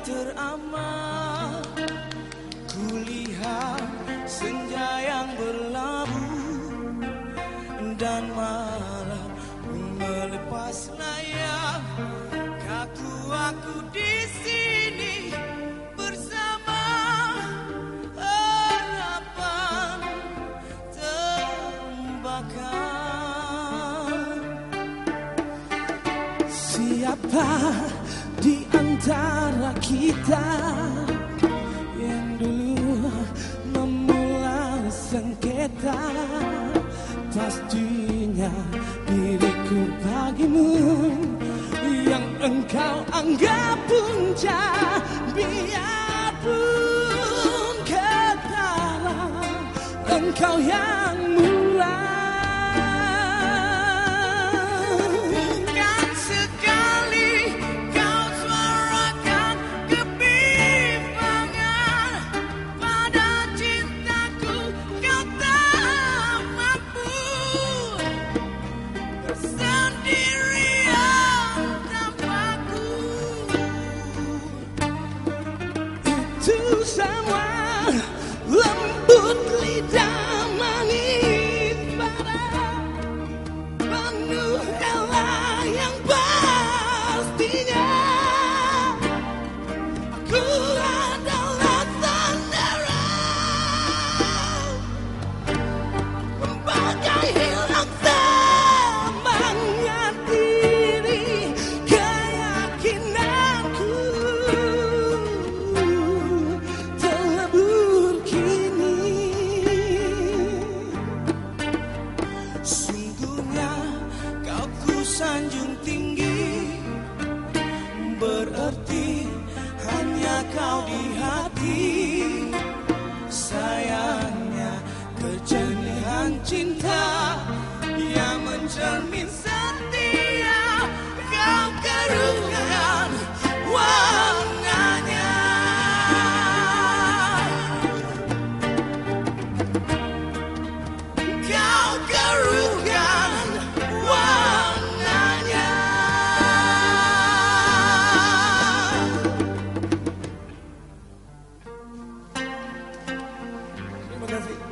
teramat. Kulihat senja yang berlabuh dan malam melepas layar. Kaku aku di sini bersama harapan terbakar. Siapa di antara kita yang dulu memulai sengketa? Pastinya diriku bagimu yang engkau anggap puncak. Biarpun ketara engkau yang mulai. Semua lembut lidah manis pada penuh rela yang pastinya aku adalah sendiri bagai hilang semangat diri keyakinanku. Sanjung tinggi berarti hanya kau di hati. Sayangnya kejenihan cinta yang mencermin setia kau keruhkan warnanya. Kau keruhkan warnanya. Terima kasih.